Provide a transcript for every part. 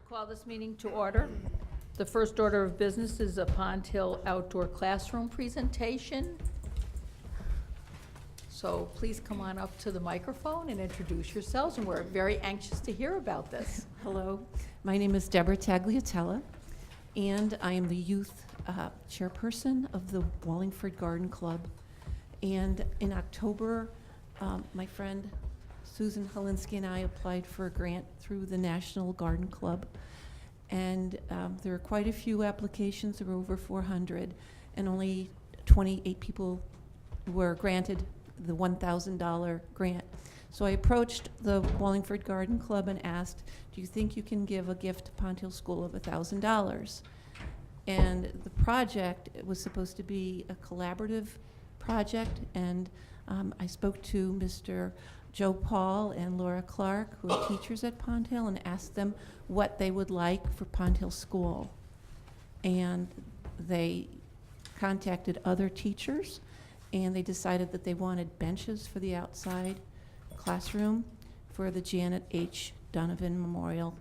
Call this meeting to order. The first order of business is a Pond Hill outdoor classroom presentation. So please come on up to the microphone and introduce yourselves, and we're very anxious to hear about this. Hello, my name is Deborah Tagliatella, and I am the youth chairperson of the Wallingford Garden Club. And in October, my friend Susan Holinsky and I applied for a grant through the National Garden Club. And there are quite a few applications, there were over 400, and only 28 people were granted the $1,000 grant. So I approached the Wallingford Garden Club and asked, do you think you can give a gift to Pond Hill School of $1,000? And the project was supposed to be a collaborative project, and I spoke to Mr. Joe Paul and Laura Clark, who are teachers at Pond Hill, and asked them what they would like for Pond Hill School. And they contacted other teachers, and they decided that they wanted benches for the outside classroom for the Janet H. Donovan Memorial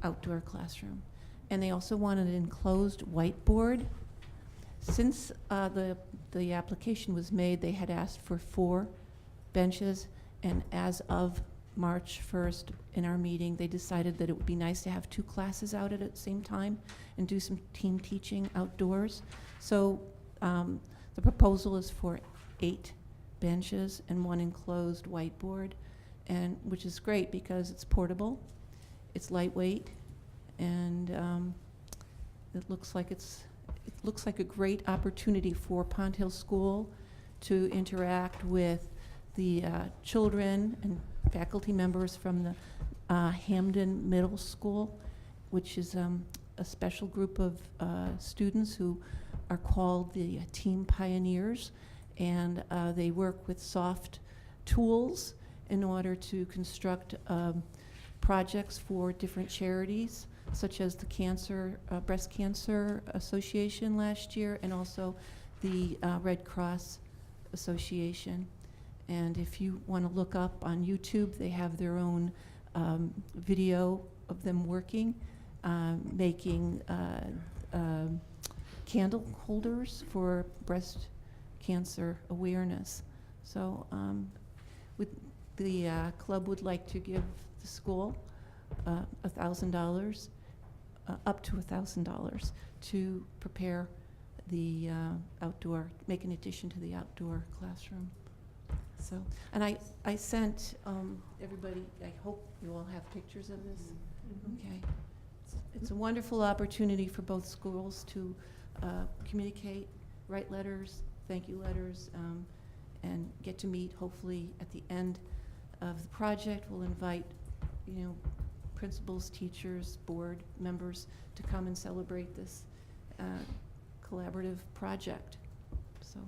Outdoor Classroom. And they also wanted an enclosed whiteboard. Since the application was made, they had asked for 4 benches, and as of March 1st in our meeting, they decided that it would be nice to have 2 classes out at the same time and do some team teaching outdoors. So the proposal is for 8 benches and 1 enclosed whiteboard, and which is great because it's portable, it's lightweight, and it looks like a great opportunity for Pond Hill School to interact with the children and faculty members from the Hamden Middle School, which is a special group of students who are called the Team Pioneers, and they work with soft tools in order to construct projects for different charities, such as the Breast Cancer Association last year, and also the Red Cross Association. And if you want to look up on YouTube, they have their own video of them working, making candle holders for breast cancer awareness. So the club would like to give the school $1,000, up to $1,000, to prepare the outdoor, make an addition to the outdoor classroom. So, and I sent everybody, I hope you all have pictures of this. Okay. It's a wonderful opportunity for both schools to communicate, write letters, thank you letters, and get to meet. Hopefully at the end of the project, we'll invite, principals, teachers, board members to come and celebrate this collaborative project. So.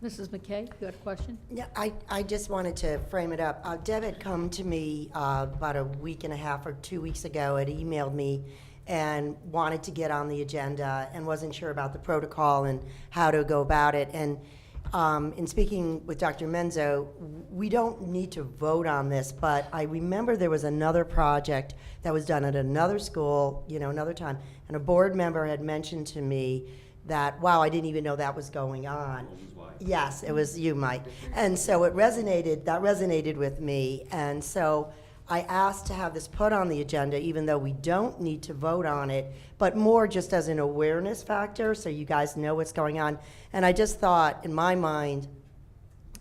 Mrs. McKay, you had a question? Yeah, I just wanted to frame it up. Deb had come to me about a week and a half or 2 weeks ago, had emailed me and wanted to get on the agenda and wasn't sure about the protocol and how to go about it. And in speaking with Dr. Menzo, we don't need to vote on this, but I remember there was another project that was done at another school, another time, and a board member had mentioned to me that, wow, I didn't even know that was going on. Yes, it was you, Mike. And so that resonated with me. And so I asked to have this put on the agenda, even though we don't need to vote on it, but more just as an awareness factor so you guys know what's going on. And I just thought, in my mind,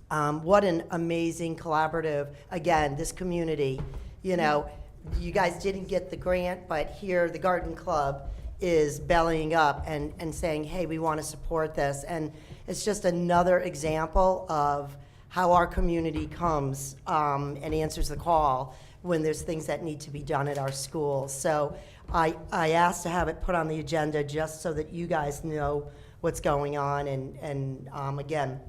what an amazing collaborative, again, this community, you guys didn't get the grant, but here the Garden Club is bellying up and saying, hey, we want to support this. And it's just another example of how our community comes and answers the call when there's things that need to be done at our school. So I asked to have it put on the agenda just so that you guys know what's going on. And again,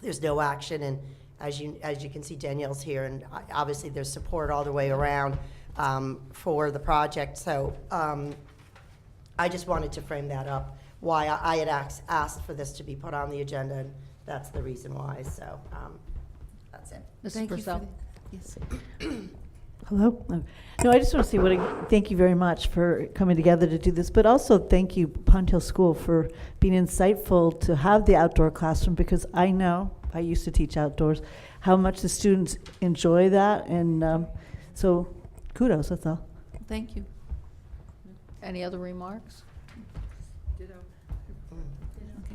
there's no action. And as you can see, Danielle's here, and obviously there's support all the way around for the project. So I just wanted to frame that up, why I had asked for this to be put on the agenda, and that's the reason why. So that's it. Mrs. Thank you Purcell? yes. Hello? Oh. No, I just want to say thank you very much for coming together to do this, but also thank you, Pond Hill School, for being insightful to have the outdoor classroom, because I know, I used to teach outdoors, how much the students enjoy that, and so kudos, that's all. Thank you. Any other remarks?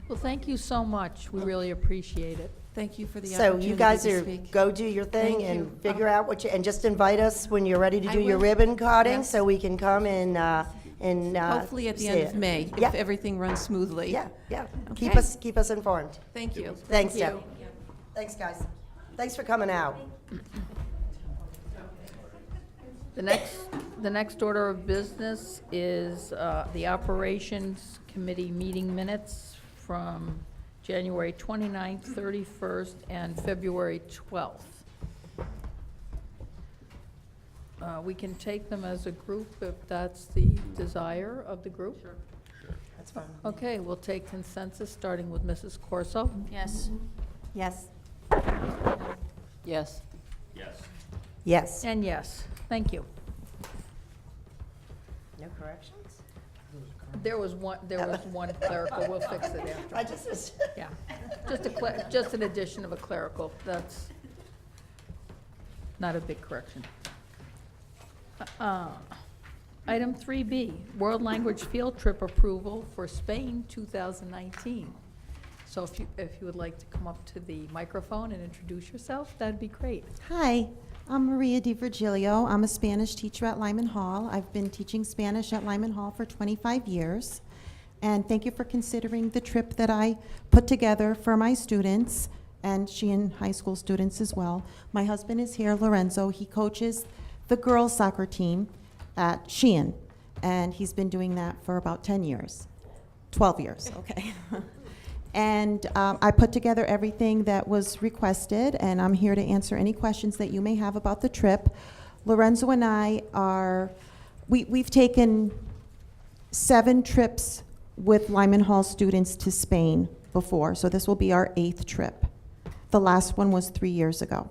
Well, thank you so much. We really appreciate it. Thank you for the So opportunity you guys to are, speak. go do your thing Thank and you. figure out what you, and just invite us when you're ready to I do your will. ribbon cutting, Yes. so we can come and Hopefully at the see end it. of May, Yeah. if everything runs smoothly. Yeah, yeah. Okay. Keep us informed. Thank you. Thanks, Thank Deb. Thanks, guys. Thanks for coming out. The next order of business is the Operations Committee meeting minutes from January 29th, 31st, and February 12th. We can take them as a group if that's the desire of the group. Sure. That's fine. Okay, we'll take consensus, starting with Mrs. Corso. Yes. Yes. Yes. Yes. And yes, thank you. No corrections? There was one clerical, we'll fix it after. I just, Yeah, just an addition of a clerical, that's not a big correction. Item 3B, World Language Field Trip Approval for Spain 2019. So if you would like to come up to the microphone and introduce yourself, that'd be great. Hi, I'm Maria DiVirgilio. I'm a Spanish teacher at Lyman Hall. I've been teaching Spanish at Lyman Hall for 25 years. And thank you for considering the trip that I put together for my students and Sheehan High School students as well. My husband is here, Lorenzo. He coaches the girls' soccer team at Sheehan, and he's been doing that for about 10 years. 12 years, okay. And I put together everything that was requested, and I'm here to answer any questions that you may have about the trip. Lorenzo and I we've taken 7 trips with Lyman Hall students to Spain before, so this will be our 8th trip. The last one was 3 years ago.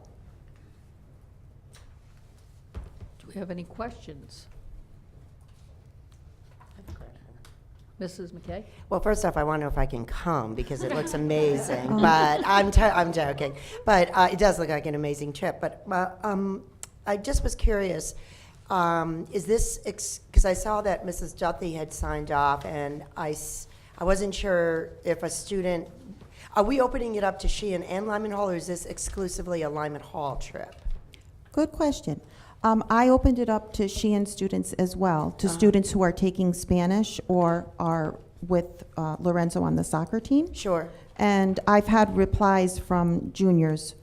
Do we have any questions? Mrs. McKay? well, first off, I want to know if I can come, because it looks amazing, but I'm joking. But it does look like an amazing trip, but I just was curious, is this, because I saw that Mrs. Duthie had signed off, and I wasn't sure if a student, are we opening it up to Sheehan and Lyman Hall, or is this exclusively a Lyman Hall trip? Good question. I opened it up to Sheehan students as well, to students who are taking Spanish or are with Lorenzo on the soccer team. Sure. And I've had replies from juniors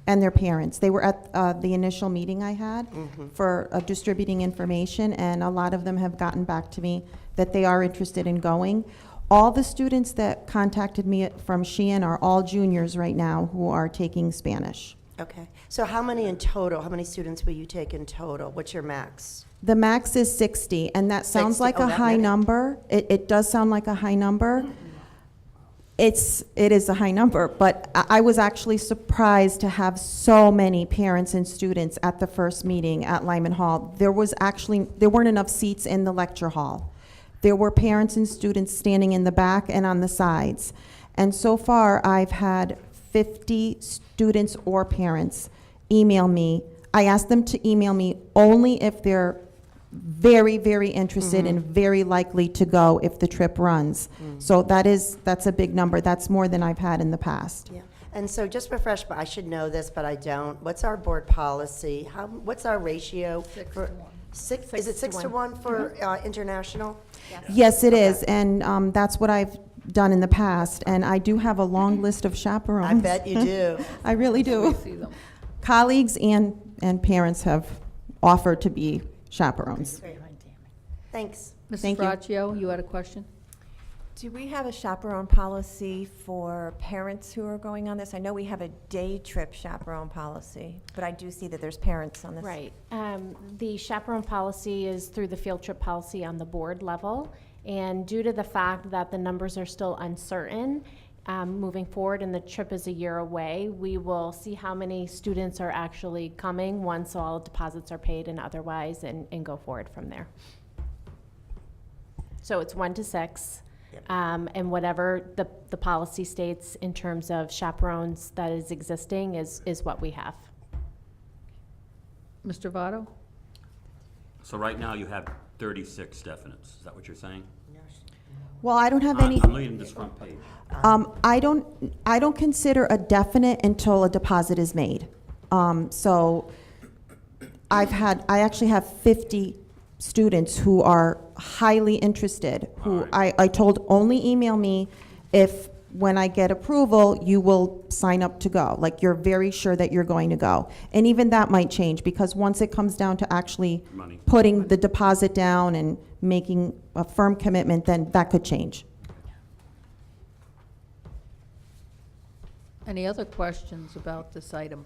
and their parents. They were at the initial meeting I had for distributing information, and a lot of them have gotten back to me that they are interested in going. All the students that contacted me from Sheehan are all juniors right now who are taking Spanish. Okay. So how many in total? How many students will you take in total? What's your max? The max is 60, and that sounds 60? like Oh, a that high many? number. It does sound like a high number. It is a high number, but I was actually surprised to have so many parents and students at the first meeting at Lyman Hall. There weren't enough seats in the lecture hall. There were parents and students standing in the back and on the sides. And so far, I've had 50 students or parents email me. I asked them to email me only if they're very, very interested and very likely to go if the trip runs. So that's a big number. That's more than I've had in the past. Yeah. And so just refresh, but I should know this, but I don't. What's our board policy? What's our ratio? 6 for- to 1. Is it 6 to 1 for international? Yes, it is, and that's what I've done in the past, and I do have a long list of chaperones. I bet you do. I really We do. see them. Colleagues and parents have offered to be chaperones. Thanks. Mrs. Thank you. Braccio, you had a question? Do we have a chaperone policy for parents who are going on this? I know we have a day trip chaperone policy, but I do see that there's parents on this. Right. The chaperone policy is through the field trip policy on the board level. And due to the fact that the numbers are still uncertain, moving forward, and the trip is a year away. We will see how many students are actually coming once all deposits are paid and otherwise, and go forward from there. So it's 1 to 6. Yep. And whatever the policy states in terms of chaperones that is existing is what we have. Mr. Votto? So right now you have 36 definites. Is that what you're saying? Well, I don't have any. I'm reading this front page. I don't consider a definite until a deposit is made. So I actually have 50 students who are highly interested, who I told only email me if, when I get approval, you will sign up to go. Like, you're very sure that you're going to go. And even that might change, because once it comes down to actually Money. putting the deposit down and making a firm commitment, then that could change. Any other questions about this item?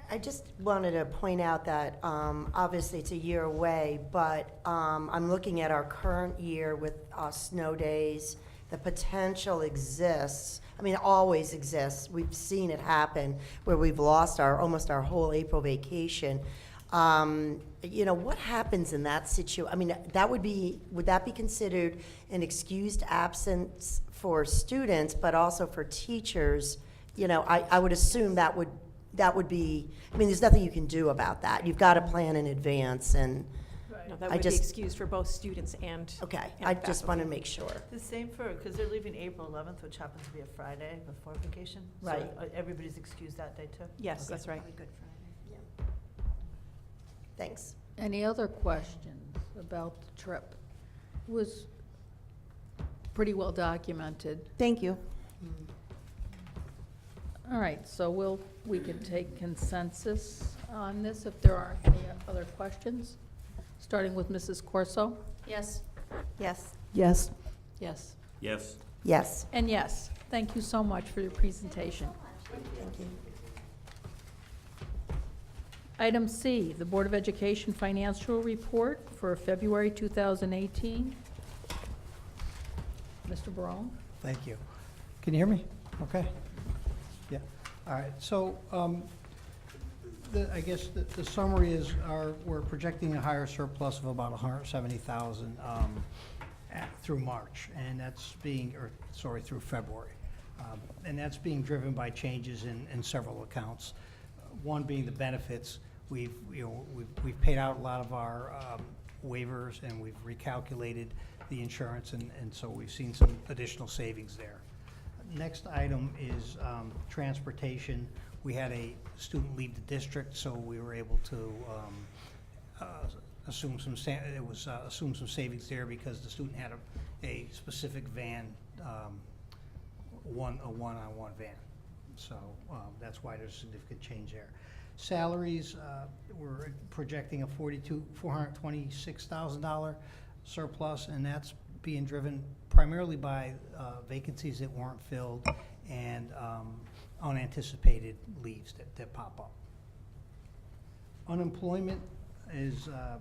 I just wanted to point out that obviously it's a year away, but I'm looking at our current year with snow days. The potential exists. I mean, it always exists. We've seen it happen where we've lost almost our whole April vacation. What happens in that situation? I mean, would that be considered an excused absence for students, but also for teachers? I would assume that would be, I mean, there's nothing you can do about that. You've got to plan in advance, and, No, that I would be just- excused for both students and. okay, and I just faculty. want to make sure. The same for, because they're leaving April 11th, which happens to be a Friday before vacation. So, Right. everybody's excused that day, too? Yes, Okay. that's right. Thanks. Any other questions about the trip? It was pretty well documented. Thank you. All right, so we can take consensus on this if there aren't any other questions, starting with Mrs. Corso. Yes. Yes. Yes. Yes. Yes? Yes. And yes, thank you so much for your presentation. Thank you. Item C, the Board of Education Financial Report for February 2018. Mr. Barone? Thank you. Can you hear me? Okay? Yeah. All right. So I guess the summary is we're projecting a higher surplus of about 170,000 through March, and that's through February. And that's being driven by changes in several accounts. One being the benefits. We've paid out a lot of our waivers, and we've recalculated the insurance, and so we've seen some additional savings there. Next item is transportation. We had a student leave the district, so we were able to assume some savings there because the student had a specific van, a one-on-one van. So that's why there's significant change there. Salaries, we're projecting a $426,000 surplus, and that's being driven primarily by vacancies that weren't filled and unanticipated leaves that pop up. Unemployment is an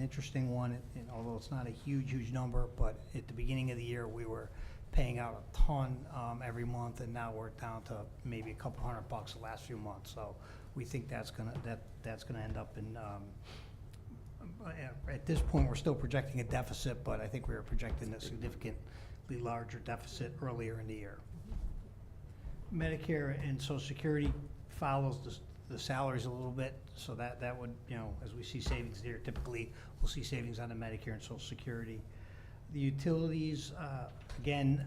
interesting one, although it's not a huge number, but at the beginning of the year, we were paying out a ton every month, and now we're down to maybe a couple $100 the last few months. So we think that's gonna end up in. At this point, we're still projecting a deficit, but I think we were projecting a significantly larger deficit earlier in the year. Medicare and Social Security follows the salaries a little bit, so that would, as we see savings there, typically we'll see savings on the Medicare and Social Security. The utilities, again,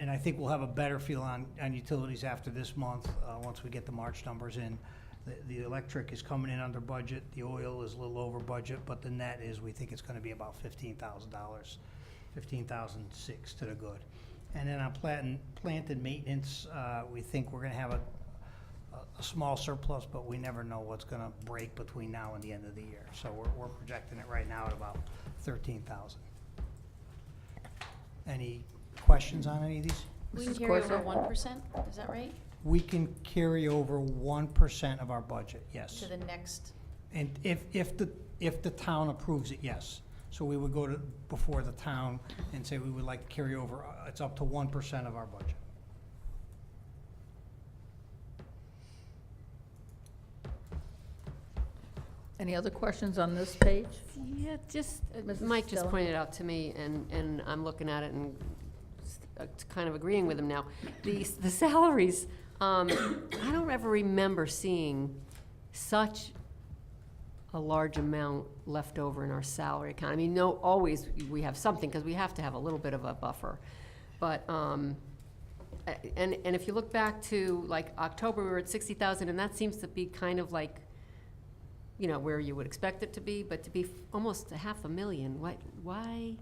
and I think we'll have a better feel on utilities after this month, once we get the March numbers in. The electric is coming in under budget, the oil is a little over budget, but the net is, we think it's gonna be about $15,000, $15,006 to the good. And then on plant and maintenance, we think we're gonna have a small surplus, but we never know what's gonna break between now and the end of the year. So we're projecting it right now at about 13,000. Any questions on any of these? We Mrs. can carry over Corso? 1%, is that right? We can carry over 1% of our budget, yes. To the next, And if the town approves it, yes. So we would go to, before the town and say we would like to carry over, it's up to 1% of our budget. Any other questions on this page? Yeah, just, Mrs. Mike just Stella? pointed out to me, and I'm looking at it and kind of agreeing with him now. The salaries, I don't ever remember seeing such a large amount left over in our salary account. I mean, no, always we have something, because we have to have a little bit of a buffer. But, and if you look back to like October, we were at 60,000, and that seems to be kind of like, you know, where you would expect it to be, but to be almost $500,000, why?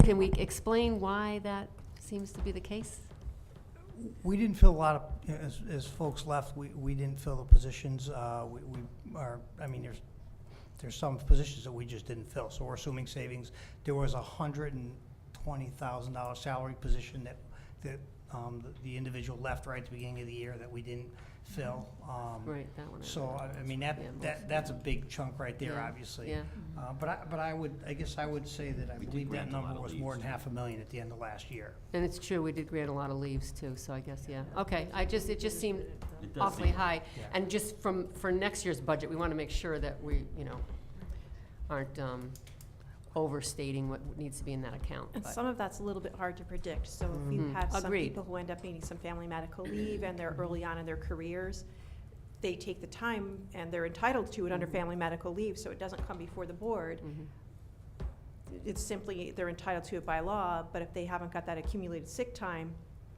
Can we explain why that seems to be the case? We didn't fill a lot of, you know, as folks left, we didn't fill the positions. We are, I mean, there's some positions that we just didn't fill, so we're assuming savings. There was a $120,000 salary position that the individual left right at the beginning of the year that we didn't fill. Right, that one. So, I mean, Yeah, that's a big chunk right there, Yeah, obviously. yeah. But I guess I would say that I We did believe that grant a lot number of was leaves, more than too. $500,000 at the end of last year. And it's true, we did grant a lot of leaves too, so I guess, yeah. Okay, it just seemed It does awfully seem- high. Yeah. And just for next year's budget, we want to make sure that we, you know, aren't overstating what needs to be in that account. And but- some of that's a little bit hard to predict. So if you Mhm. have some Agreed. people who end up needing some family medical leave and they're early on in their careers, they take the time and they're entitled to it under family medical leave, so it doesn't come before the board. Mhm. It's simply, they're entitled to it by law, but if they haven't got that accumulated sick time,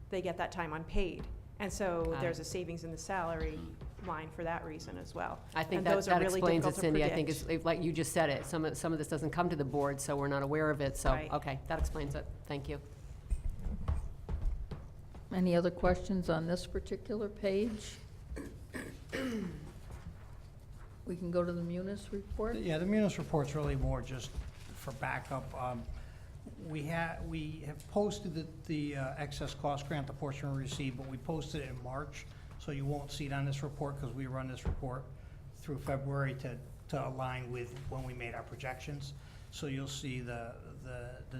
they get that time unpaid. And so Got there's it. a savings in the salary line for that reason as well. I think And that those are really explains it, difficult to Cindy. I think predict. it's, like you just said it, some of this doesn't come to the board, so we're not aware of it, so, Right. okay, that explains it. Thank you. Any other questions on this particular page? We can go to the Munis report. Yeah, the Munis report's really more just for backup. We have posted the excess cost grant, the portion we received, but we posted it in March, so you won't see it on this report, because we run this report through February to align with when we made our projections. So you'll see the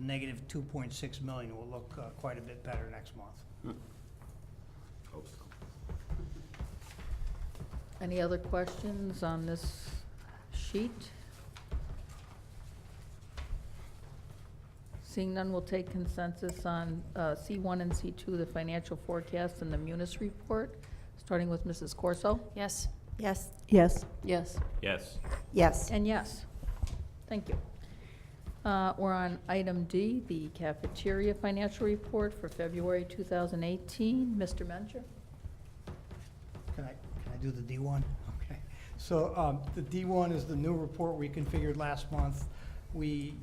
negative 2.6 million will look quite a bit better next month. Hope so. Any other questions on this sheet? Seeing none, we'll take consensus on C1 and C2, the financial forecast and the Munis report, starting with Mrs. Corso. Yes. Yes. Yes. Yes. Yes. Yes. And yes. Thank you. We're on item D, the cafeteria financial report for February 2018. Mr. Mencher? Can I do the D1? Okay. So the D1 is the new report we configured last month. We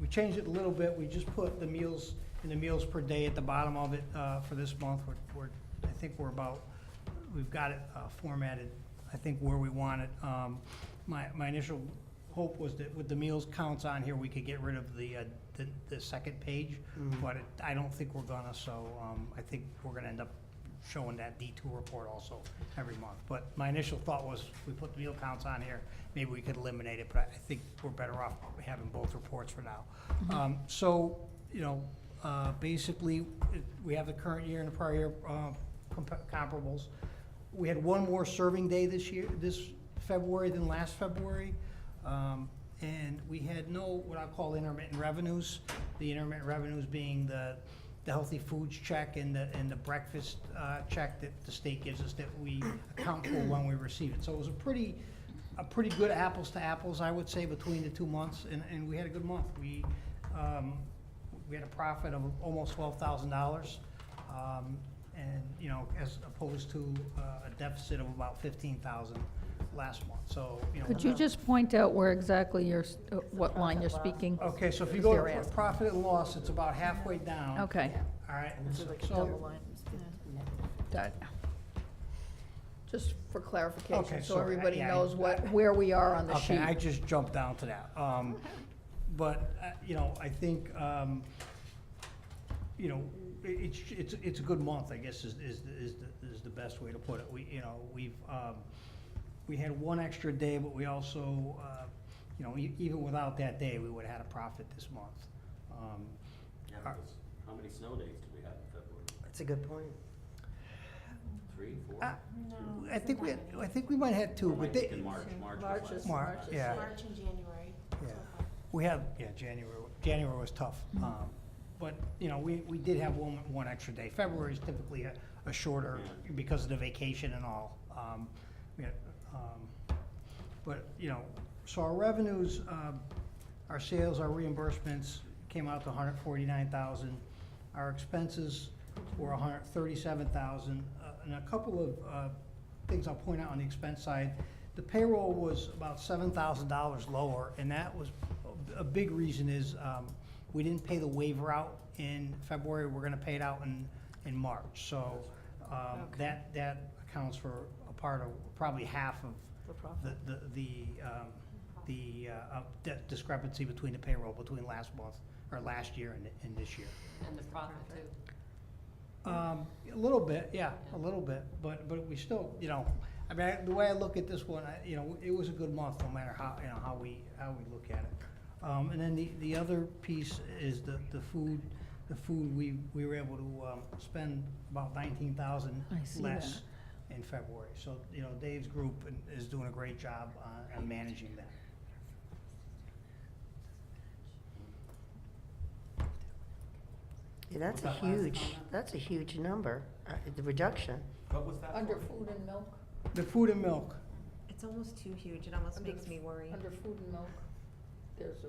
changed it a little bit. We just put the meals and the meals per day at the bottom of it for this month. I think we've got it formatted, I think, where we want it. My initial hope was that with the meals counts on here, we could get rid of the second page, but I don't think we're gonna, so I think we're gonna end up showing that D2 report also every month. But my initial thought was, we put the meal counts on here, maybe we could eliminate it, but I think we're better off having both reports for now. So, you know, basically, we have the current year and the prior year comparables. We had one more serving day this February than last February. And we had no, what I call intermittent revenues. The intermittent revenues being the healthy foods check and the breakfast check that the state gives us that we account for when we receive it. So it was a pretty good apples to apples, I would say, between the 2 months, and we had a good month. We had a profit of almost $12,000, and, you know, as opposed to a deficit of about 15,000 last month. So, you know. Could you just point out where exactly what line you're speaking? Okay, so if you Is go there to asking? profit and loss, it's about halfway down. Okay. All right, so, Got it. Just for Okay, clarification, so sorry, everybody yeah, knows where we are on the okay, sheet. I just jumped down to that. But, you know, I think, you know, it's a good month, I guess, is the best way to put it. We had one extra day, but we also you know, even without that day, we would've had a profit this month. Yeah, Our- because how many snow days do we have in February? That's a good point. 3, 4? I think we might have two, but they, In March, March March was is- last. March, yeah. March and January. Yeah, we had, yeah, January was tough. But, you know, we did have one extra day. February is typically a shorter, because of the vacation and all. Yeah, But, you know, so our revenues, our sales, our reimbursements came out to 149,000. Our expenses were 137,000. And a couple of things I'll point out on the expense side. The payroll was about $7,000 lower, and that was, a big reason is, we didn't pay the waiver out in February, we're gonna pay it out in March. So, that accounts for a part of, probably half of the discrepancy between the payroll between last month, or last year and this year. And the profit too. A little bit, yeah, a little bit, but we still, you know, I mean, the way I look at this one, you know, it was a good month, no matter how, you know, how we look at it. And then the other piece is the food. The food, we were able to spend about 19,000 I see less in February. So, you know, Dave's group is doing a great job on managing that. Yeah, that's a Was that last huge, comment? that's a huge number, the reduction. What was that for? Under food and milk, The food and milk, It's almost too huge. It almost Under makes the me worry. under food and milk, there's a,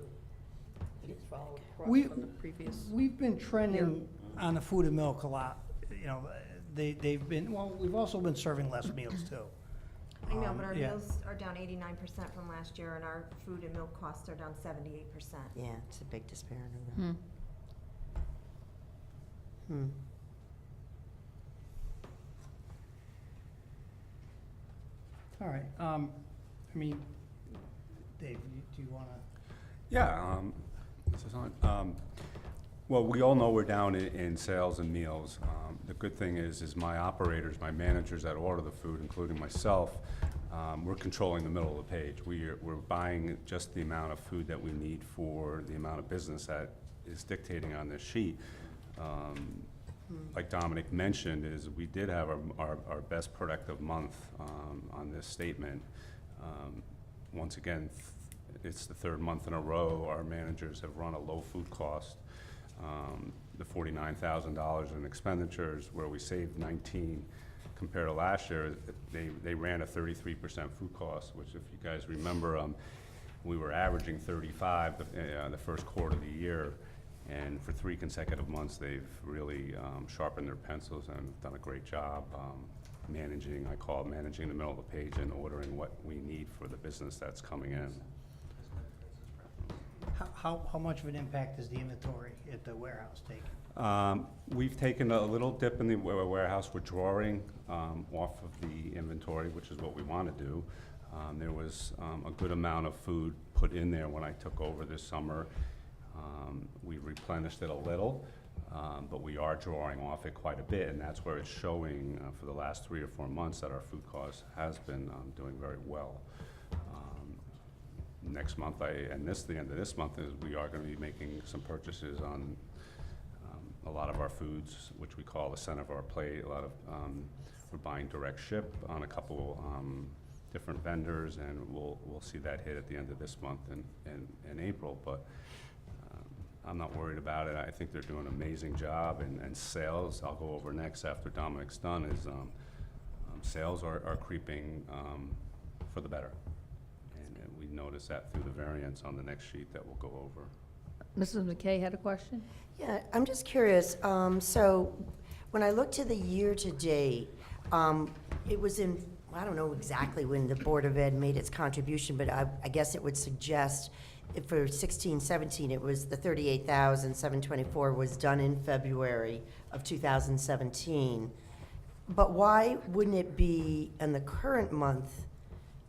it's followed We- across from the previous. we've been trending on the food and milk a lot. You know, they've been, well, we've also been serving less meals too. I know, but our Yeah. meals are down 89% from last year, and our food and milk costs are down 78%. Yeah, it's a big disparity. Hmm. Hmm. All right, I mean, Dave, do you wanna? Yeah, this is on. Well, we all know we're down in sales and meals. The good thing is my operators, my managers that order the food, including myself, we're controlling the middle of the page. We're buying just the amount of food that we need for the amount of business that is dictating on this sheet. Like Dominic mentioned, is we did have our best productive month on this statement. Once again, it's the third month in a row our managers have run a low food cost. The $49,000 in expenditures, where we saved 19 compared to last year, they ran a 33% food cost, which if you guys remember, we were averaging 35 the first quarter of the year. And for 3 consecutive months, they've really sharpened their pencils and done a great job managing, I call it managing the middle of the page and ordering what we need for the business that's coming in. How much of an impact is the inventory at the warehouse taking? We've taken a little dip in the warehouse withdrawing off of the inventory, which is what we want to do. There was a good amount of food put in there when I took over this summer. We replenished it a little, but we are drawing off it quite a bit, and that's where it's showing for the last 3 or 4 months that our food cost has been doing very well. Next month, the end of this month, is we are going to be making some purchases on a lot of our foods, which we call the center of our plate. A lot of we're buying direct ship on a couple different vendors, and we'll see that hit at the end of this month in April. But I'm not worried about it. I think they're doing an amazing job, and sales, I'll go over next after Dominic's done, is sales are creeping for the better. And we notice that through the variance on the next sheet that we'll go over. Mrs. McKay had a question? Yeah, I'm just curious, so when I look to the year-to-date, it was in, I don't know exactly when the Board of Ed made its contribution, but I guess it would suggest if for 16-17, it was the 38,724 was done in February of 2017. But why wouldn't it be in the current month,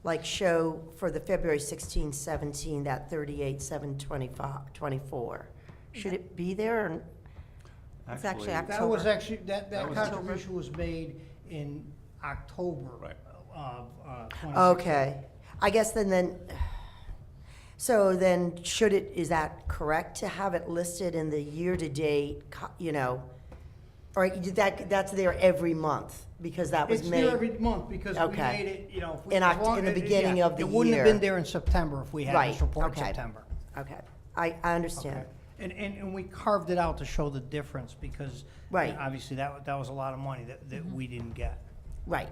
like show for the February 16-17, that 38,724? Should it be there? Or It's actually That was October. actually, that was contribution was made in October Right. of 2016. Okay, I guess then, So then, is that correct to have it listed in the year-to-date, or that's there every month? Because that was It's made. there every month because we Okay. made it, if we. In as long- the beginning yeah, of the It wouldn't have year. been there in September if we had this Right, report in okay. September. Okay, I understand. Okay. And we carved it out to show the difference because. Right. Obviously, that was a lot of money that we didn't get. Right.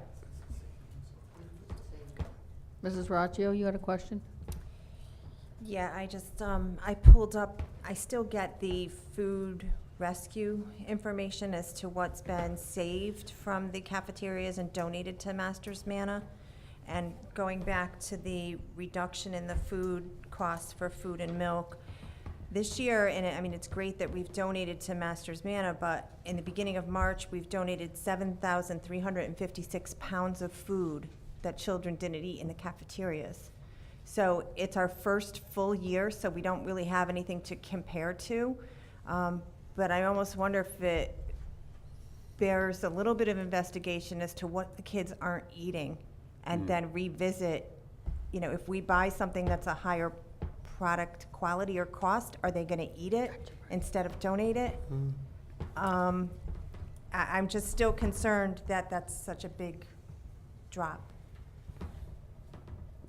Mrs. Raccio, you had a question? Yeah, I just, I pulled up, I still get the food rescue information as to what's been saved from the cafeterias and donated to Masters Manna. And going back to the reduction in the food costs for food and milk, this year, and I mean, it's great that we've donated to Masters Manna, but in the beginning of March, we've donated 7,356 pounds of food that children didn't eat in the cafeterias. So it's our first full year, so we don't really have anything to compare to. But I almost wonder if it bears a little bit of investigation as to what the kids aren't eating, and then revisit, if we buy something that's a higher product quality or cost, are they gonna eat it instead of donate it? I'm just still concerned that that's such a big drop.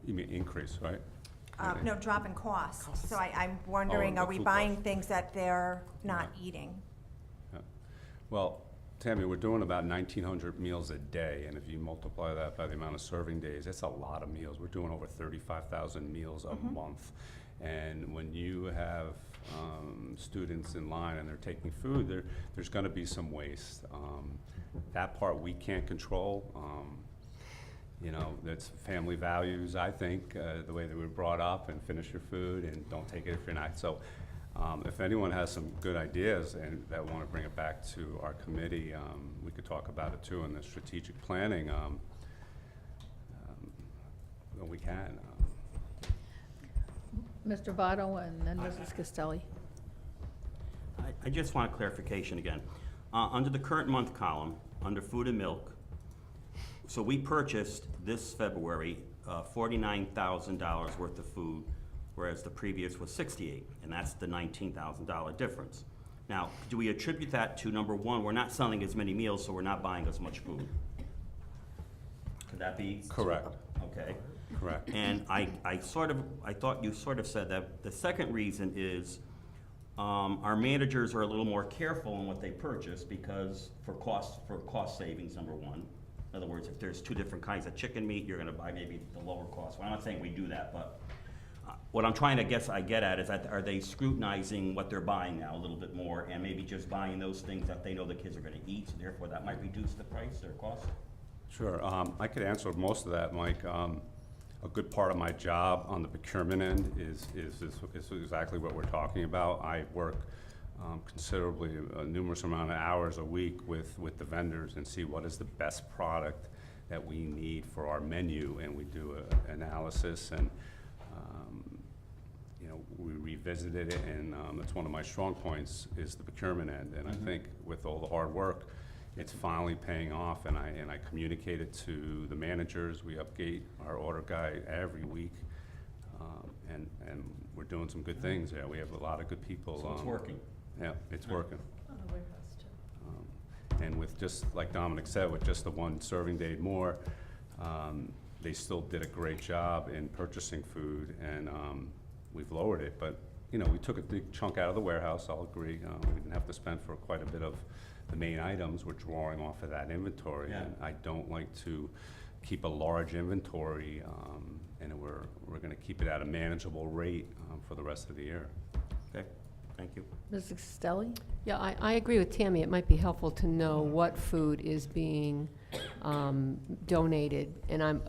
You mean increase, right? No, drop in cost. So I'm wondering, the are we food buying cost. things that they're not eating? Well, Tammy, we're doing about 1,900 meals a day, and if you multiply that by the amount of serving days, that's a lot of meals. We're doing over 35,000 meals a month. And when you have students in line and they're taking food, there's gonna be some waste. That part we can't control. That's family values, I think, the way that we were brought up, and finish your food and don't take it if you're not. So if anyone has some good ideas and that want to bring it back to our committee, we could talk about it too in the strategic planning. Well, we can. Mr. Votto and then Mrs. Castelli. I just want a clarification again. Under the current month column, under food and milk, so we purchased this February $49,000 worth of food, whereas the previous was $68,000, and that's the $19,000 difference. Now, do we attribute that to, number one, we're not selling as many meals, so we're not buying as much food? Could that be? Correct. Okay. Correct. And I thought you sort of said that the second reason is our managers are a little more careful in what they purchase because for cost savings, number one. In other words, if there's two different kinds of chicken meat, you're gonna buy maybe the lower cost. Well, I'm not saying we do that, but what I'm trying to get at is that are they scrutinizing what they're buying now a little bit more and maybe just buying those things that they know the kids are gonna eat, so therefore that might reduce the price or cost? Sure. I could answer most of that, Mike. A good part of my job on the procurement end is exactly what we're talking about. I work considerably, numerous amount of hours a week with the vendors and see what is the best product that we need for our menu, and we do an analysis, and we revisited it, and that's one of my strong points is the procurement end. And I think with all the hard work, it's finally paying off, and I communicate it to the managers. We update our order guide every week, and we're doing some good things there. We have a lot of good people. So it's working. Yeah, it's working. And with, just like Dominic said, with just the one serving day more, they still did a great job in purchasing food, and we've lowered it. But, we took a big chunk out of the warehouse, I'll agree. We didn't have to spend for quite a bit of the main items. We're drawing off of that inventory. Yeah. And I don't like to keep a large inventory, and we're gonna keep it at a manageable rate for the rest of the year. Okay, thank you. Mrs. Castelli? Yeah, I agree with Tammy. It might be helpful to know what food is being donated, and I'm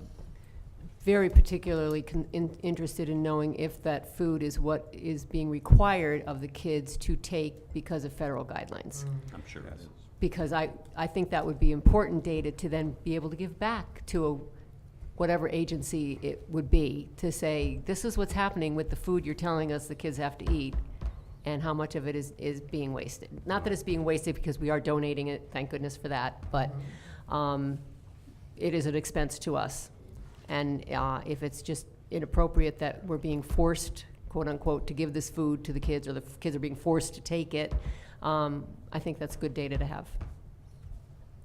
very particularly interested in knowing if that food is what is being required of the kids to take because of federal guidelines. I'm sure it is. Because I think that would be important data to then be able to give back to whatever agency it would be, to say, this is what's happening with the food you're telling us the kids have to eat, and how much of it is being wasted. Not that it's being wasted because we are donating it, thank goodness for that, but it is an expense to us. And if it's just inappropriate that we're being forced quote-unquote, to give this food to the kids, or the kids are being forced to take it. I think that's good data to have.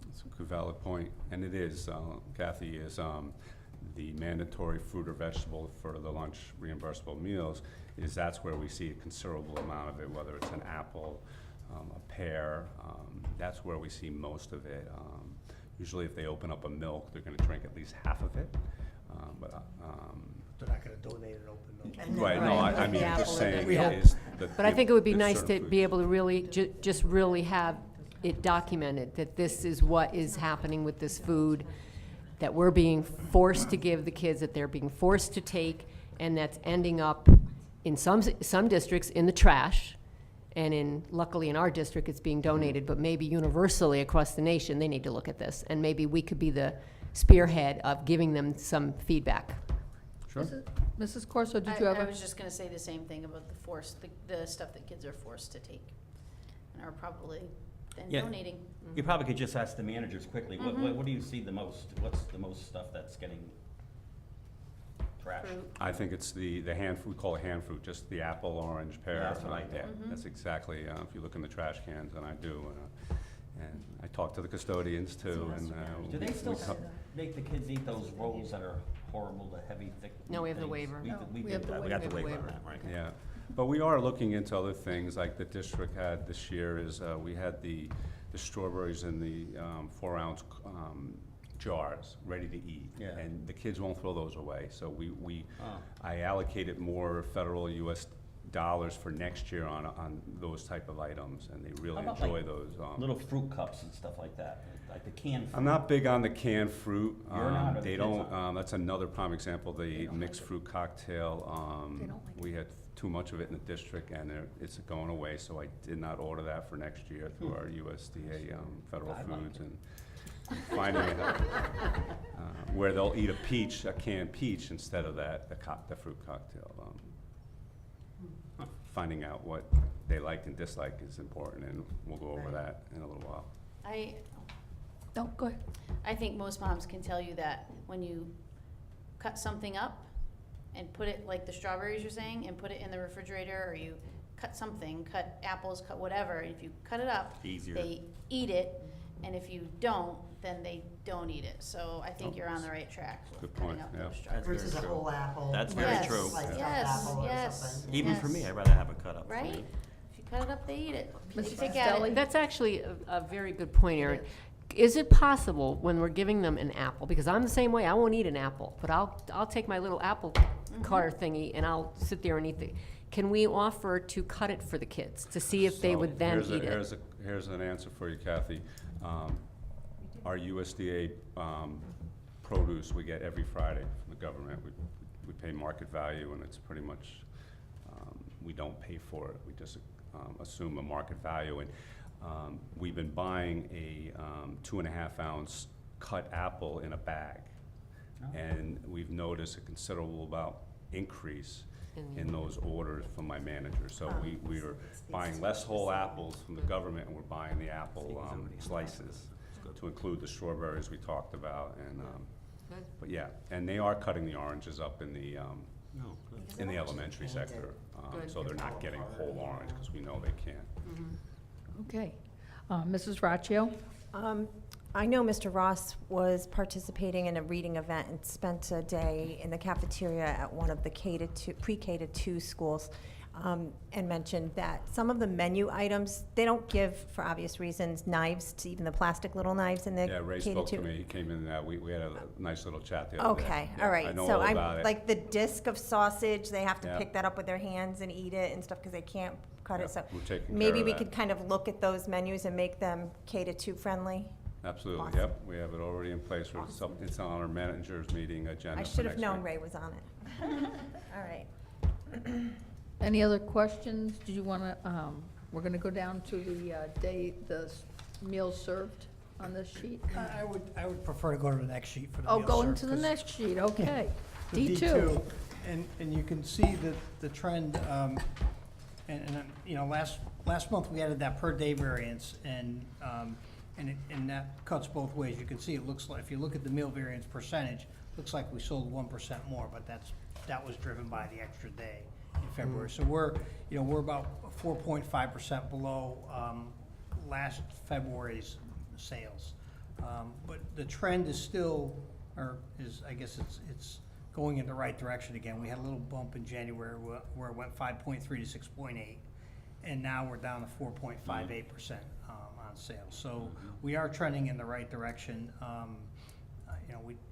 It's a good valid point, and it is, Kathy, is the mandatory fruit or vegetable for the lunch reimbursable meals, is that's where we see a considerable amount of it, whether it's an apple, a pear, that's where we see most of it. Usually if they open up a milk, they're gonna drink at least half of it, They're not gonna donate an open milk. right, no, I mean, Yeah, just or saying the- yeah. is that. But I think it would be there's nice to certain be foods. able to really, just really have it documented, that this is what is happening with this food, that we're being forced to give the kids, that they're being forced to take, and that's ending up in some districts in the trash, and luckily in our district, it's being donated, but maybe universally across the nation, they need to look at this, and maybe we could be the spearhead of giving them some feedback. Sure. Mrs. Corso, did you have I a? was just gonna say the same thing about the stuff that kids are forced to take, and are probably then Yeah. donating. You probably could just ask the managers quickly, what Mm-hmm. do you see the most? What's the most stuff that's getting trashed? Fruit. I think it's the hand fruit, we call it hand fruit, just the apple, orange, pear. Yeah, that's what I yeah, thought. That's exactly, if you look in the trash cans, and I do, and I talk to the custodians too, and. Do they still we co- make the kids eat those rolls that are horrible, the heavy, thick? No, we have the things? waiver. We No, did- we we have did the that. We got the waiver. waiver on that, right? Yeah, but we are looking into other things, like the district had this year is, we had the strawberries in the 4-ounce jars, ready to eat. Yeah. And the kids won't throw those away, so Oh. I allocated more federal US dollars for next year on those type of items, and they really How about, enjoy like, those. Little fruit cups and stuff like that, like the canned fruit. I'm not big on the canned fruit. You're not, or the They kids don't, aren't? that's another prime example, the don't mixed like it. fruit cocktail. They don't like We had too much of it in the district, and it's going away, so I did not order that for next year through our USDA federal I like foods, and finding it, where they'll eat a canned peach instead of the fruit cocktail. Finding out what they like and dislike is important, and we'll go over that in a little while. No, go ahead. I think most moms can tell you that when you cut something up and put it, like the strawberries you're saying, and put it in the refrigerator, or you cut something, cut apples, cut whatever, and if you cut it up, Easier. they eat it, and if you don't, then they don't eat it. So I think Oh, you're on the right track with good cutting point, up yeah. those That's strawberries. very Versus a true. whole apple. That's very Yes, true. Sliced up yes, apple or yes. something. Even for me, Yes. I'd rather have it cut up. Right? If you cut it up, they eat it. They Mrs. pick Costelli? at it. That's actually a very good point, Erin. Is it possible when we're giving them an apple, because I'm the same way, I won't eat an apple, but I'll take my little apple cutter thingy and I'll sit there and eat it. Can we offer to cut it for the kids, to see if they So would then here's a- eat it? Here's an answer for you, Kathy. Our USDA produce, we get every Friday from the government. We pay market value, and it's pretty much, we don't pay for it. We just assume a market value. And we've been buying a 2.5-ounce cut apple in a bag. And we've noticed a considerable increase in those orders from my manager. So we are buying less whole apples from the government, and we're buying the apple slices to include the strawberries we talked about. And Good. but yeah, and they are cutting the oranges up in the No, good. elementary sector, Good. so they're not getting whole orange, because we know they can't. Okay. Mrs. Raccio? I know Mr. Ross was participating in a reading event and spent a day in the cafeteria at one of the pre-K to 2 schools, and mentioned that some of the menu items, they don't give, for obvious reasons, knives, to even the plastic little knives in the Yeah, Ray K spoke to 2. me, he came in, we had a nice little chat the other day. Okay, Yeah, all right. I know So all I'm, about it. like the disc of sausage, they have to Yeah. pick that up with their hands and eat it and stuff because they can't cut Yeah, it. So we're taking care maybe of we that. could kind of look at those menus and make them K to 2 friendly. Absolutely, Awesome. yep, we have it already in place, it's on our managers meeting agenda I for should have next known week. Ray was on it. All right. Any other questions? Do you want to, we're going to go down to the meals served on this sheet? I would prefer to go to the next sheet for the Oh, meal going served, to the 'cause next sheet, okay. the D2. And you can see the trend, and you know, last month we added that per day variance, and that cuts both ways. You can see it looks like, if you look at the meal variance percentage, looks like we sold 1% more, but that was driven by the extra day. In February. So we're about 4.5% below last February's sales. But the trend is still, I guess it's going in the right direction again. We had a little bump in January where it went 5.3 to 6.8, and now we're down to 4.58% on sales. So we are trending in the right direction.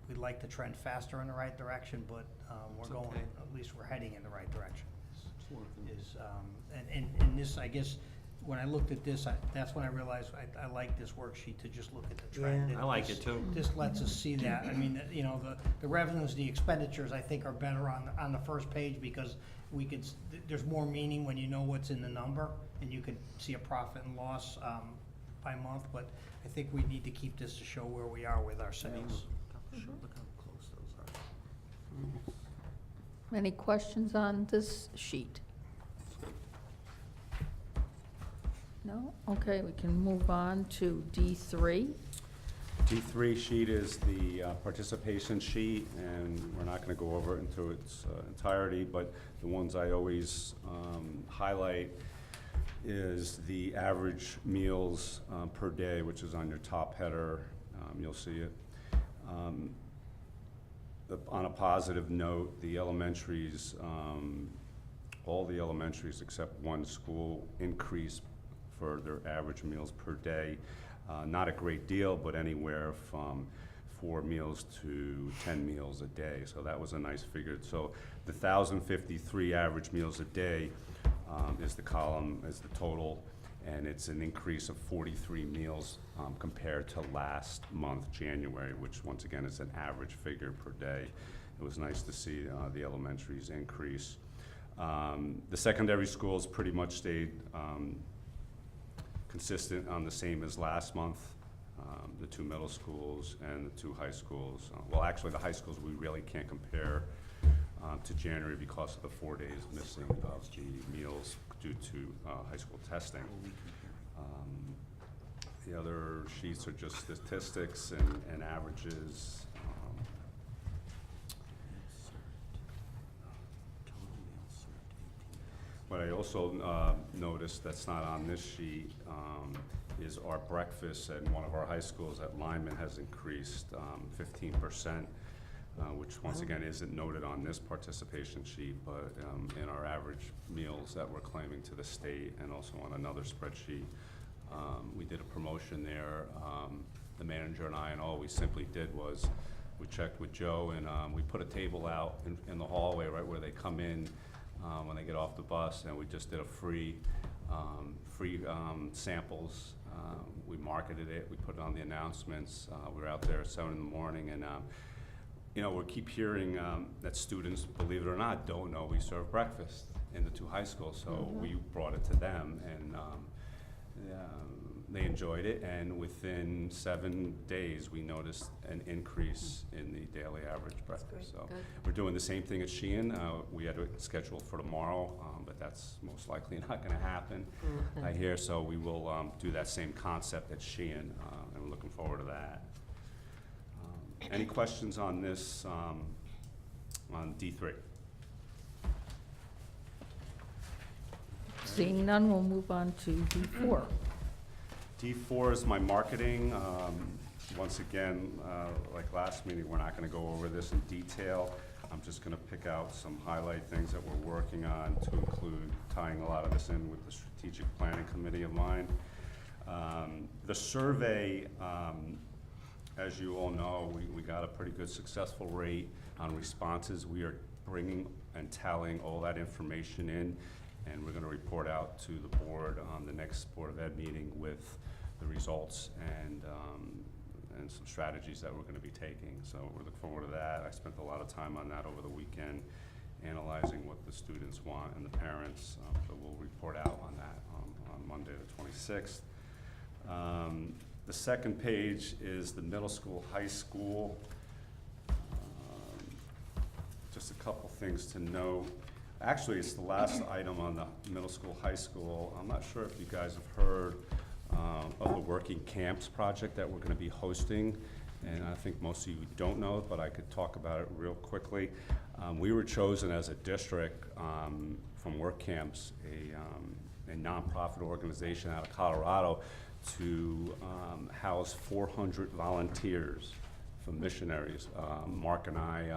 We'd like to trend faster in the right direction, but at least we're heading in the right direction. And this, I guess, when I looked at this, that's when I realized I like this worksheet to just look at the trend. Yeah. I like it too. This lets us see that. I mean, the revenues, the expenditures, I think are better on the first page because there's more meaning when you know what's in the number, and you can see a profit and loss by month, but I think we need to keep this to show where we are with our sales. Look how close those are. Any questions on this sheet? No? Okay, we can move on to D3. D3 sheet is the participation sheet, and we're not going to go over it into its entirety, but the ones I always highlight is the average meals per day, which is on your top header. You'll see it. On a positive note, the elementaries, all the elementaries except one school increased for their average meals per day. Not a great deal, but anywhere from 4 meals to 10 meals a day. So that was a nice figure. So the 1,053 average meals a day is the column, is the total, and it's an increase of 43 meals compared to last month, January, which once again is an average figure per day. It was nice to see the elementaries increase. The secondary schools pretty much stayed consistent on the same as last month. The 2 middle schools and the 2 high schools. Well, actually, the high schools we really can't compare to January because of the 4 days missing of the meals due to high school testing. The other sheets are just statistics and averages. What I also noticed that's not on this sheet is our breakfast at one of our high schools at Lyman has increased 15%, which once again isn't noted on this participation sheet, but in our average meals that we're claiming to the state and also on another spreadsheet. We did a promotion there, the manager and I, and all we simply did was we checked with Joe and we put a table out in the hallway right where they come in when they get off the bus, and we just did a free samples. We marketed it, we put it on the announcements. We were out there at 7 in the morning, and we keep hearing that students, believe it or not, don't know we serve breakfast in the 2 high schools, so we brought it to them, and they enjoyed it, and within 7 days, we noticed an increase in the daily average breakfast. So we're doing the same thing at Sheehan. We had it scheduled for tomorrow, but that's most likely not going to happen, I hear. So we will do that same concept at Sheehan, and we're looking forward to that. Any questions on this, on D3? Seeing none, we'll move on to D4. D4 is my marketing. Once again, like last meeting, we're not going to go over this in detail. I'm just going to pick out some highlight things that we're working on to include tying a lot of this in with the strategic planning committee of mine. The survey, as you all know, we got a pretty good successful rate on responses. We are bringing and tallying all that information in, and we're going to report out to the board on the next Board of Ed meeting with the results and some strategies that we're going to be taking. So we look forward to that. I spent a lot of time on that over the weekend, analyzing what the students want and the parents. So we'll report out on that on Monday the 26th. The second page is the middle school, high school. Just a couple things to note. Actually, it's the last item on the middle school, high school. I'm not sure if you guys have heard of the Working Camps project that we're going to be hosting, and I think most of you don't know it, but I could talk about it real quickly. We were chosen as a district from work camps, a nonprofit organization out of Colorado, to house 400 volunteers from missionaries. Mark and I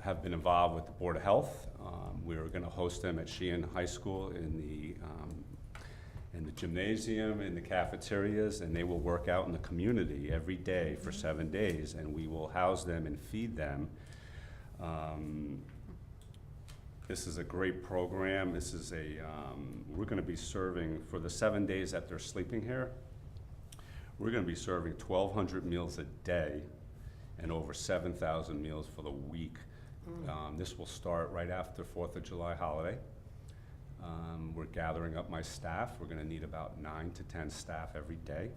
have been involved with the Board of Health. We were going to host them at Sheehan High School in the gymnasium, in the cafeterias, and they will work out in the community every day for 7 days, and we will house them and feed them. This is a great program. This is we're going to be serving, for the 7 days that they're sleeping here, we're going to be serving 1,200 meals a day and over 7,000 meals for the week. This will start right after 4th of July holiday. We're gathering up my staff. We're going to need about 9 to 10 staff every day.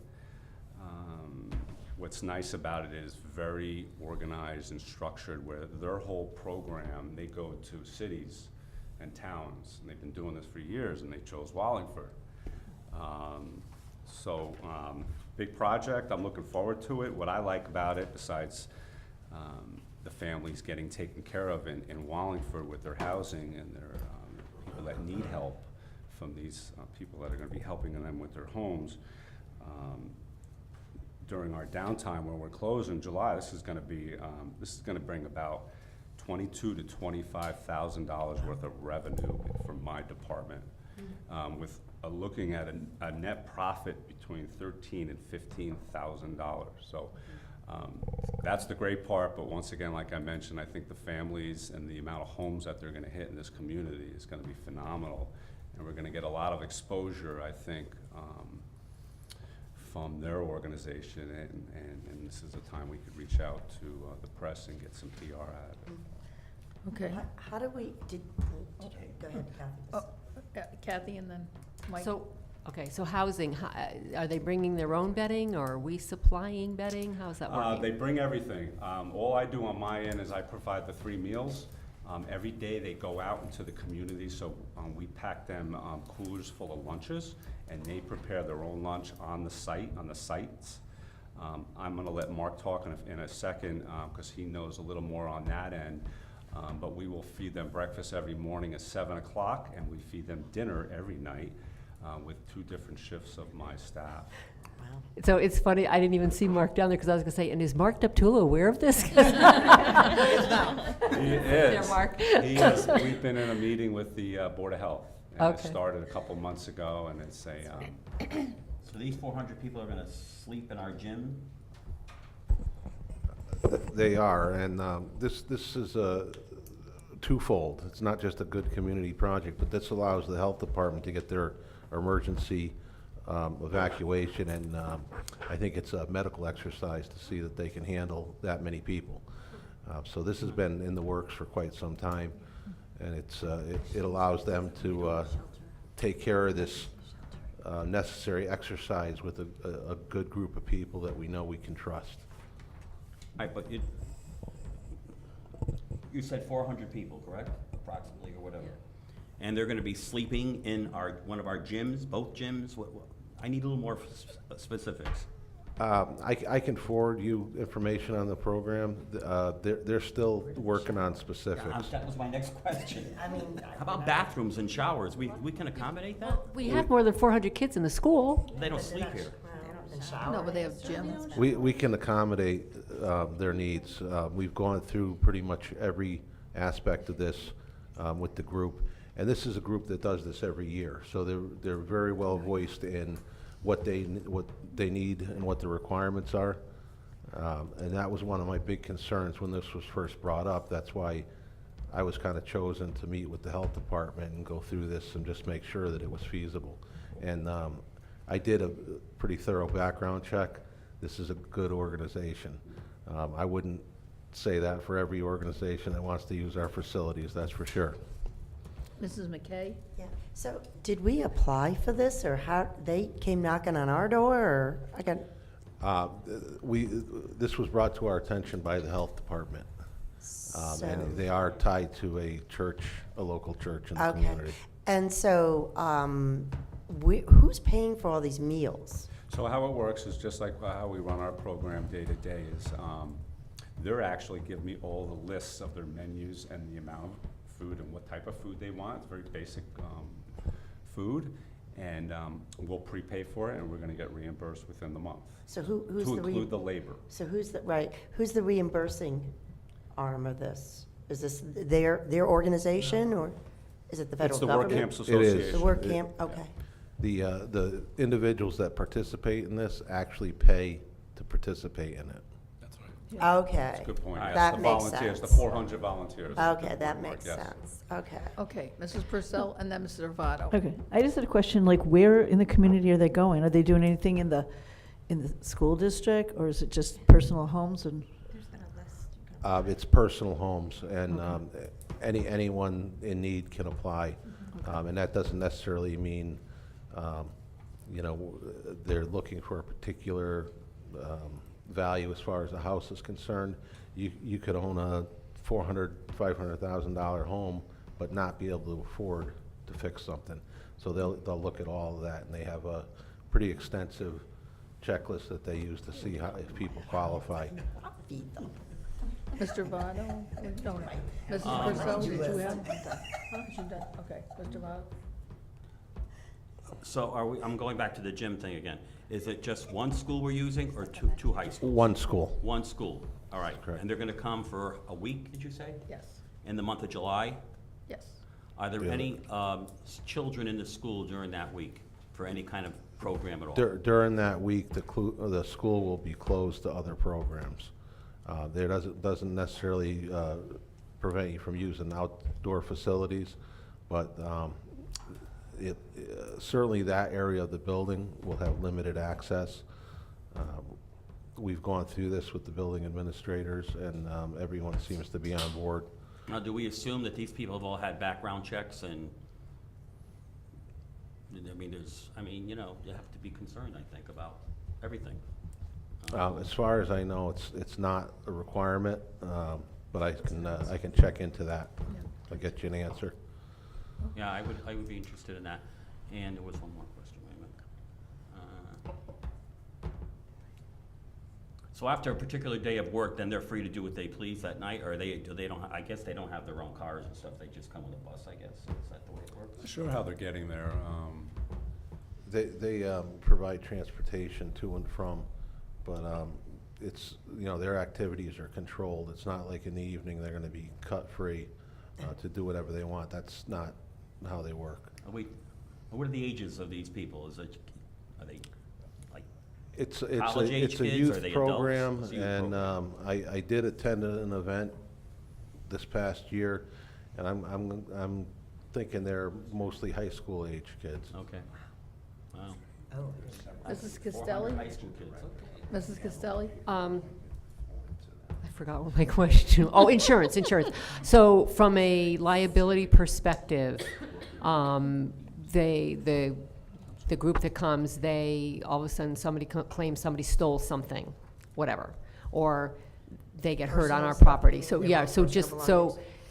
What's nice about it is very organized and structured, where their whole program, they go to cities and towns, and they've been doing this for years, and they chose Wallingford. Big project. I'm looking forward to it. What I like about it, besides the families getting taken care of in Wallingford with their housing and their people that need help from these people that are going to be helping them with their homes. During our downtime when we're closed in July, this is going to bring about $22,000 to $25,000 worth of revenue for my department, with looking at a net profit between $13,000 and $15,000. So that's the great part. But once again, like I mentioned, I think the families and the amount of homes that they're going to hit in this community is going to be phenomenal, and we're going to get a lot of exposure, I think, from their organization, and this is a time we could reach out to the press and get some PR out of it. Okay. How do we, go ahead, Kathy. Kathy and then Mike. So housing, are they bringing their own bedding, or are we supplying bedding? How's that working? They bring everything. All I do on my end is I provide the 3 meals. Every day they go out into the community, so we pack them coolers full of lunches, and they prepare their own lunch on the sites. I'm going to let Mark talk in a second, because he knows a little more on that end. But we will feed them breakfast every morning at 7 o'clock, and we feed them dinner every night with 2 different shifts of my staff. So it's funny, I didn't even see Mark down there, because I was going to say, and is Mark Deptula aware of this? He is. There, Mark. He is. We've been in a meeting with the Board of Health. And Okay. it started a couple months ago, and it's a... So these 400 people are gonna sleep in our gym? They are, and this is twofold. It's not just a good community project, but this allows the health department to get their emergency evacuation, and I think it's a medical exercise to see that they can handle that many people. So this has been in the works for quite some time, and it allows them to take care of this necessary exercise with a good group of people that we know we can trust. Right, but you said 400 people, correct? Approximately, or whatever. And they're gonna be sleeping in one of our gyms, both gyms? I need a little more specifics. I can forward you information on the program. They're still working on specifics. That was my next question. I mean, How about bathrooms and showers? We can accommodate that? We have more than 400 kids in the school. They don't sleep here. No, but they have gyms. We can accommodate their needs. We've gone through pretty much every aspect of this with the group, and this is a group that does this every year. So they're very well voiced in what they need and what the requirements are, and that was one of my big concerns when this was first brought up. That's why I was kind of chosen to meet with the health department and go through this and just make sure that it was feasible. And I did a pretty thorough background check. This is a good organization. I wouldn't say that for every organization that wants to use our facilities, that's for sure. Mrs. McKay? yeah. So did we apply for this, or how, they came knocking on our door, or I got, This was brought to our attention by the health department. And they are tied to a church, a local church in the okay. community. And so, who's paying for all these meals? So how it works is just like how we run our program day to day is they're actually giving me all the lists of their menus and the amount of food and what type of food they want. It's very basic food, and we'll prepay for it, and we're going to get reimbursed within the month. So who's To the include the labor. So who's the reimbursing arm of this? Is this their organization, or is it the federal It's the government? Work Camps It is. Association. The work camp, okay. The individuals that participate in this actually pay to participate in it. That's right. Okay. That's a good point. Yes, That the makes volunteers, sense. The 400 volunteers. Okay, that Mark, makes yes. sense. Okay. Okay, Mrs. Purcell and then Mr. Arvato. Okay, I just had a question, like, where in the community are they going? Are they doing anything in the school district, or is it just personal homes and? There's been a list. It's personal homes, and anyone in need can apply. And that doesn't necessarily mean, they're looking for a particular value as far as the house is concerned. You could own a $400,000, $500,000 home, but not be able to afford to fix something. So they'll look at all of that, and they have a pretty extensive checklist that they use to see if people qualify. Mr. Arvato? No. Mrs. Purcell, did you have? You done? Okay, Mr. Arvato? So I'm going back to the gym thing again. Is it just one school we're using, or two high schools? One school. One school, all right. Correct. And they're gonna come for a week, did you say? Yes, In the month of July? yes. Are there Yeah. any children in the school during that week for any kind of program at all? During that week, the school will be closed to other programs. There doesn't necessarily prevent you from using outdoor facilities, but certainly that area of the building will have limited access. We've gone through this with the building administrators, and everyone seems to be on board. Now, do we assume that these people have all had background checks and, you have to be concerned, I think, about everything. As far as I know, it's not a requirement, but I can check into that. I'll get you an answer. Yeah, I would be interested in that. And there was one more question, wait a minute. So after a particular day of work, then they're free to do what they please that night, or I guess they don't have their own cars and stuff, they just come with a bus, I guess. Is that the way it works? Not sure how they're getting there. They provide transportation to and from, but it's, their activities are controlled. It's not like in the evening they're going to be cut free to do whatever they want. That's not how they work. What are the ages of these people? Are they like It's college-age a kids? Are youth they program, adults? It's a youth and program. I did attend an event this past year, and I'm thinking they're mostly high school age kids. Okay. Wow. Mrs. Castelli? High school kids, okay. Mrs. Castelli? I forgot what my question. Oh, insurance. So from a liability perspective, the group that comes, they all of a sudden somebody claims somebody stole something, whatever, or they get hurt on our property. So yeah, so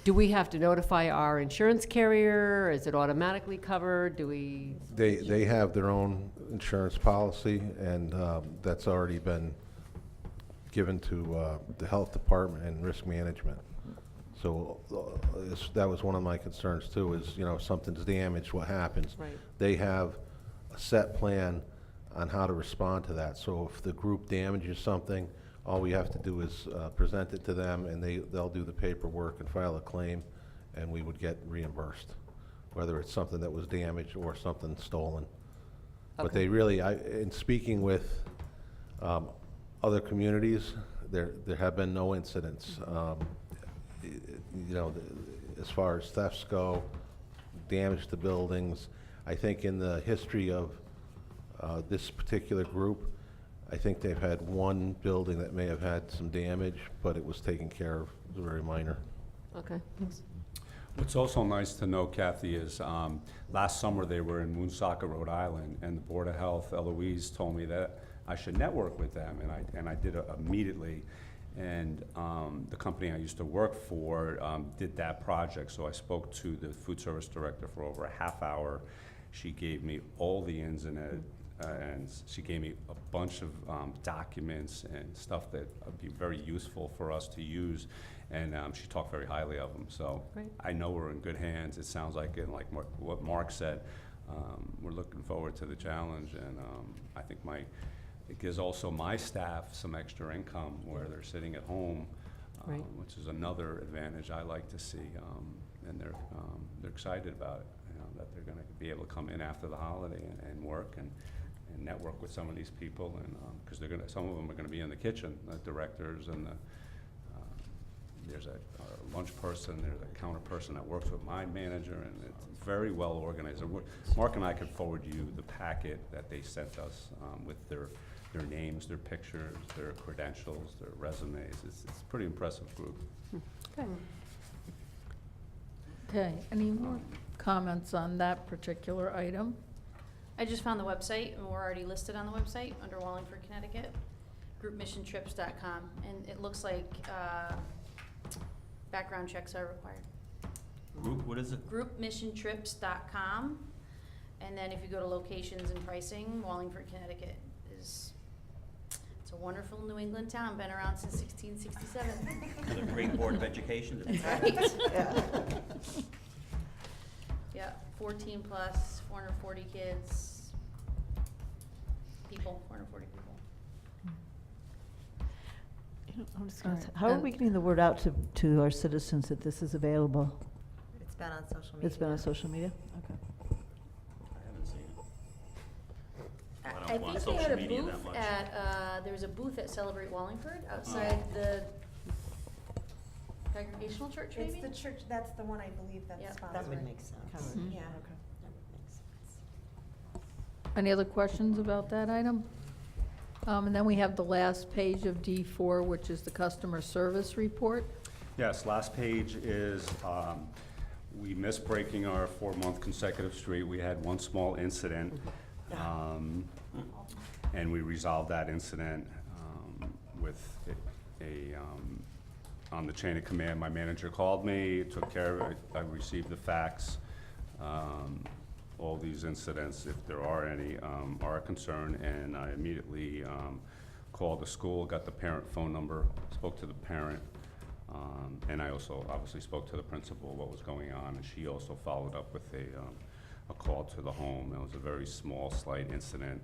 do we have to notify our insurance carrier? Is it automatically covered? Do we? They have their own insurance policy, and that's already been given to the health department and risk management. So that was one of my concerns too, is, if something's damaged, what happens? Right. They have a set plan on how to respond to that. So if the group damages something, all we have to do is present it to them, and they'll do the paperwork and file a claim, and we would get reimbursed, whether it's something that was damaged or something stolen. But Okay. they really, in speaking with other communities, there have been no incidents. As far as thefts go, damage to buildings, I think in the history of this particular group, I think they've had one building that may have had some damage, but it was taken care of. It was very minor. Okay. Thanks. What's also nice to know, Kathy, is last summer they were in Woonsocket, Rhode Island, and the Board of Health, Eloise, told me that I should network with them, and I did it immediately. And the company I used to work for did that project, so I spoke to the food service director for over a half hour. She gave me all the ins and outs, and she gave me a bunch of documents and stuff that would be very useful for us to use. And she talked very highly of them, so Great. I know we're in good hands. It sounds like, and like what Mark said, we're looking forward to the challenge, and I think it gives also my staff some extra income where they're sitting at home, Right. which is another advantage I like to see, and they're excited about it, that they're gonna be able to come in after the holiday and work and network with some of these people, and, because some of them are gonna be in the kitchen, the directors and there's a lunch person, there's a counter person that works with my manager, and it's very well organized. And Mark and I could forward you the packet that they sent us with their names, their pictures, their credentials, their resumes. It's a pretty impressive group. Okay. Okay, any more comments on that particular item? I just found the website, and we're already listed on the website under Wallingford, Connecticut, groupmissiontrips.com, and it looks like background checks are required. Group, what is it? Groupmissiontrips.com, and then if you go to locations and pricing, Wallingford, Connecticut it's a wonderful New England town, been around since 1667. With a great Board of Education. Right? Yeah. Yeah, 14 plus, 440 kids, 440 people. I'm just gonna All right, say, how are and- we getting the word out to our citizens that this is available? It's been on social media. It's been on social media? Okay. I haven't seen it. I don't I go on think they social had a media that booth much. at, there was a booth at Celebrate Wallingford outside the Congregational Church, maybe? It's the church, that's the one I believe that's Yep. sponsored. That would make sense. Mhm. Yeah. That would make sense. Any other questions about that item? And then we have the last page of D4, which is the customer service report. Yes, last page is, we missed breaking our 4-month consecutive streak. We had one small incident, and we resolved that incident with on the chain of command. My manager called me, took care of it. I received the facts. All these incidents, if there are any, are a concern, and I immediately called the school, got the parent phone number, spoke to the parent, and I also obviously spoke to the principal what was going on, and she also followed up with a call to the home. It was a very small, slight incident,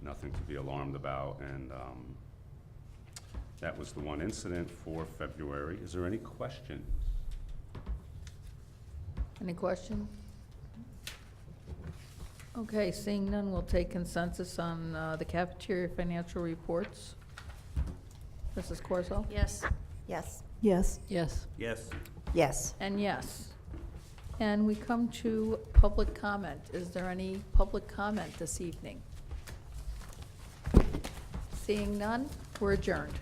nothing to be alarmed about, and that was the one incident for February. Is there any questions? Any questions? Okay, seeing none, we'll take consensus on the cafeteria financial reports. Mrs. Corso? Yes. Yes. Yes. Yes. Yes. Yes. And yes. And we come to public comment. Is there any public comment this evening? Seeing none, we're adjourned.